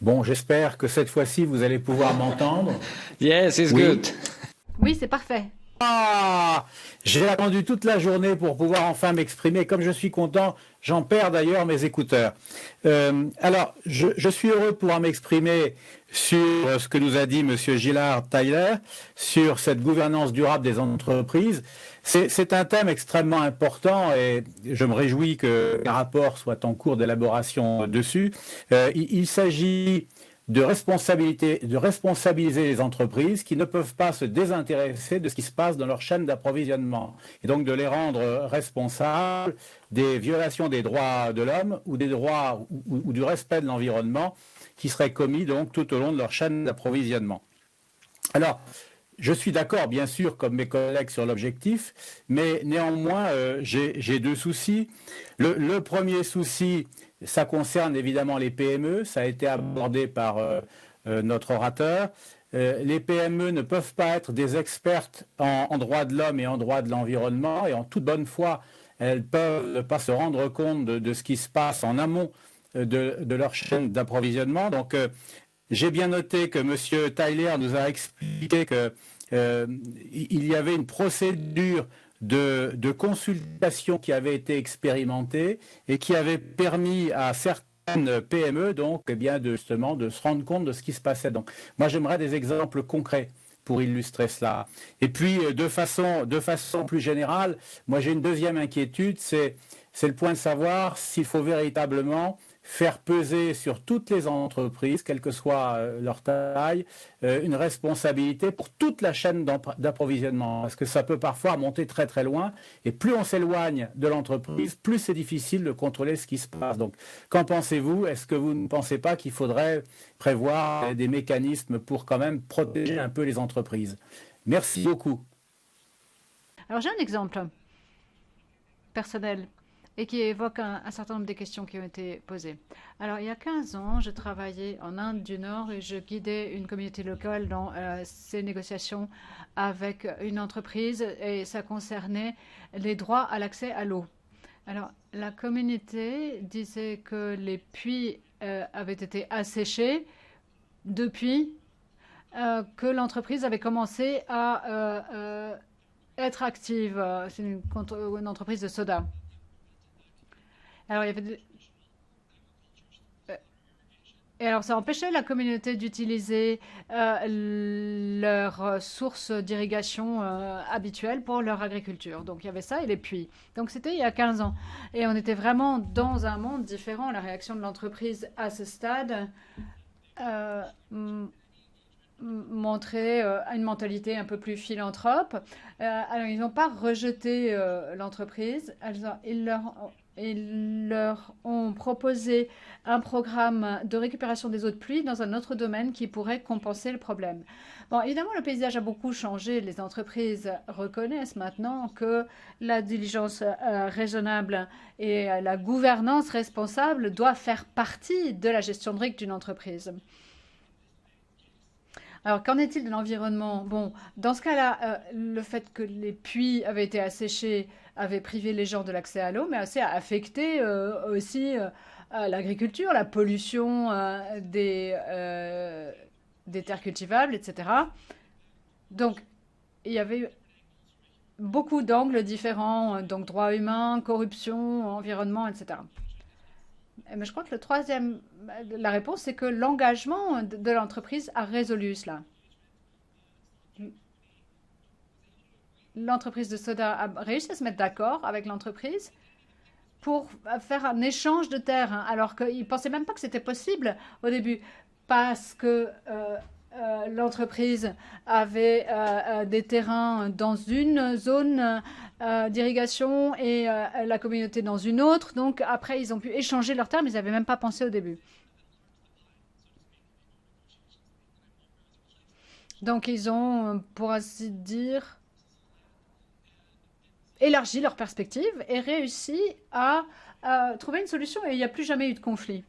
Bon, j'espère que cette fois-ci, vous allez pouvoir m'entendre. Yes, it's Oui. good. Oui, c'est parfait. Ah! J'ai attendu toute la journée pour pouvoir enfin m'exprimer. Comme je suis content, j'en perds d'ailleurs mes écouteurs. Alors, je suis heureux de pouvoir m'exprimer sur ce que nous a dit Monsieur Gillard Tyler, sur cette gouvernance durable des entreprises. C'est un thème extrêmement important et je me réjouis qu'un rapport soit en cours d'élaboration dessus. Il s'agit de responsabiliser les entreprises qui ne peuvent pas se désintéresser de ce qui se passe dans leur chaîne d'approvisionnement et donc de les rendre responsables des violations des droits de l'homme ou des droits ou du respect de l'environnement qui seraient commis donc tout au long de leur chaîne d'approvisionnement. Alors, je suis d'accord, bien sûr, comme mes collègues sur l'objectif, mais néanmoins, j'ai deux soucis. Le premier souci, ça concerne évidemment les PME, ça a été abordé par notre orateur. Les PME ne peuvent pas être des expertes en droit de l'homme et en droit de l'environnement, et en toute bonne foi, elles ne peuvent pas se rendre compte de ce qui se passe en amont de leur chaîne d'approvisionnement. Donc, j'ai bien noté que M. Tyler nous a expliqué que il y avait une procédure de consultation qui avait été expérimentée et qui avait permis à certaines PME donc eh bien justement de se rendre compte de ce qui se passait. Donc moi j'aimerais des exemples concrets pour illustrer cela. Et puis de façon plus générale, moi j'ai une deuxième inquiétude, c'est le point de savoir s'il faut véritablement faire peser sur toutes les entreprises, quelle que soit leur taille, une responsabilité pour toute la chaîne d'approvisionnement. Parce que ça peut parfois monter très très loin. Et plus on s'éloigne de l'entreprise, plus c'est difficile de contrôler ce qui se passe. Donc, qu'en pensez-vous? Est-ce que vous ne pensez pas qu'il faudrait prévoir des mécanismes pour quand même protéger un peu les entreprises? Merci beaucoup. Alors, j'ai un exemple personnel et qui évoque un certain nombre des questions qui ont été posées. Alors, il y a 15 ans, je travaillais en Inde du Nord et je guidais une communauté locale dans ces négociations avec une entreprise et ça concernait les droits à l'accès à l'eau. Alors, la communauté disait que les puits avaient été asséchés depuis que l'entreprise avait commencé à être active. C'est une entreprise de soda. Alors, il y avait et alors, ça empêchait la communauté d'utiliser leurs sources d'irrigation habituelles pour leur agriculture. Donc, il y avait ça et les puits. Donc, c'était il y a 15 ans. Et on était vraiment dans un monde différent. La réaction de l'entreprise à ce stade montrait une mentalité un peu plus philanthrope. Alors, ils n'ont pas rejeté l'entreprise. Ils leur ont proposé un programme de récupération des eaux de pluie dans un autre domaine qui pourrait compenser le problème. Bon, évidemment, le paysage a beaucoup changé. Les entreprises reconnaissent maintenant que la diligence raisonnable et la gouvernance responsable doivent faire partie de la gestion de risque d'une entreprise. Alors, qu'en est-il de l'environnement? Bon, dans ce cas-là, le fait que les puits avaient été asséchés avait privé les gens de l'accès à l'eau, mais aussi a affecté aussi l'agriculture, la pollution des terres cultivables, etc. Donc, il y avait beaucoup d'angles différents, donc droits humains, corruption, environnement, etc. Mais je crois que la réponse, c'est que l'engagement de l'entreprise a résolu cela. L'entreprise de soda a réussi à se mettre d'accord avec l'entreprise pour faire un échange de terres, hein, alors qu'ils ne pensaient même pas que c'était possible au début, parce que l'entreprise avait des terrains dans une zone d'irrigation et la communauté dans une autre. Donc après, ils ont pu échanger leurs terres, mais ils n'avaient même pas pensé au début. Donc ils ont, pour ainsi dire, élargi leur perspective et réussi à trouver une solution et il n'y a plus jamais eu de conflit.